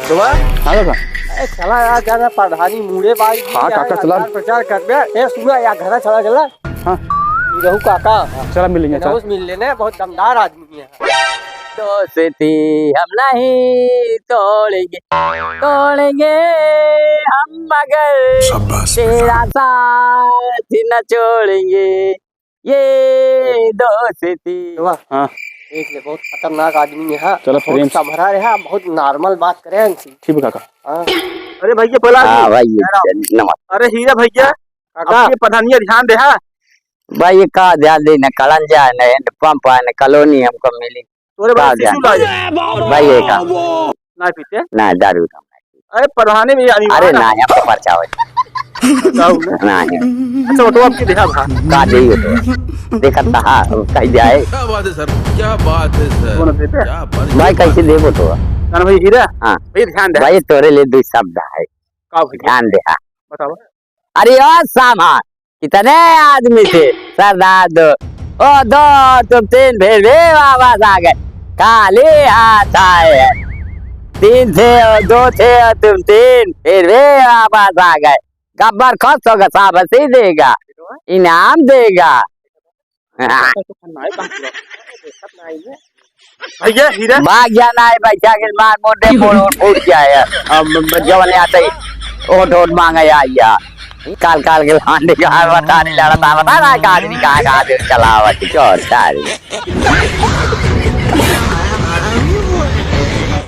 दुआ हाँ काका। ए चला यार जाना प्रधानी मुड़े बाई हाँ काका चला। प्रचार कर बे। ए सुना यार घर चला चला। हाँ रहू काका चला मिल लेंगे। रोज मिल लेने बहुत दमदार आदमी है। दोस्ती हम नहीं तोड़ेंगे तोड़ेंगे हम मगर तेरा साथ न छोड़ेंगे ये दोस्ती। दुआ हाँ देख ले बहुत खतरनाक आदमी है। चलो बहुत प्रेम। संभरा रहा बहुत नॉर्मल बात करे इनसे। ठीक है काका। हाँ अरे भैया बोला हाँ भाई नमस्ते। अरे हीरा भैया काका आपके प्रधानिया ध्यान दे। हाँ भाई ये का ध्यान देना कलंजा न पंप न कॉलोनी हमको मिली तोरे का बड़ा शिशु ला ध्यान भाई ये का ना पीते। ना दारू का अरे प्रधानी में अरे ना यहाँ पर पर्चा हो ना अच्छा वो तो आपकी देखा भा का दे तो देखा था कह जाए क्या बात है सर, क्या बात है सर, कौन देते क्या बात भाई कैसे देवो तो ना भाई हीरा। हाँ भाई ध्यान दे। भाई तोरे लिए दो शब्द है का भैया ध्यान दे। हाँ बताओ। अरे ओ सामान कितने आदमी थे सरदार दो ओ दो तुम तीन फिर भी वापस आ गए खाली हाथ आए तीन थे और दो थे और तुम तीन फिर भी वापस आ गए गब्बर खुश होगा शाबाशी देगा इनाम देगा। भैया हीरा भाग जाना है बच्चा के मार मोटे मोड़ फूट जाए अब जवान आते ओट ओट मांगे आइया काल काल के लांडे का बता नहीं लड़ा था बता ना आदमी कहाँ कहाँ से चलावा चोर सारी।